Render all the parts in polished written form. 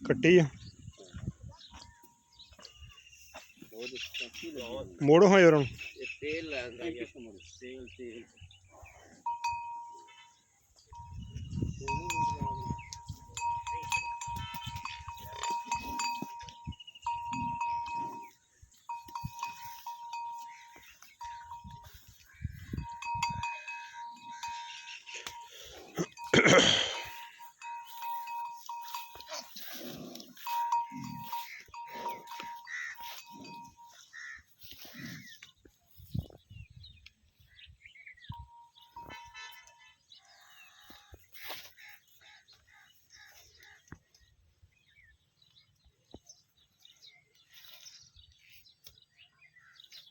ਕੱਟੀ ਆ ਮੋੜੋ ਹਾਂ ਯਾਰ ਹੁਣ तेल तेल तेल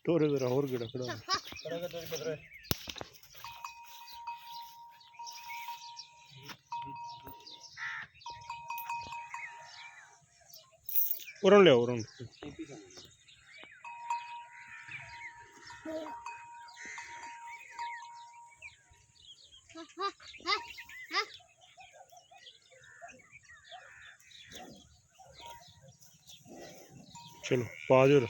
टोरे जरा और गिड़ा खड़ा उरण ले उरण चलो पा दो।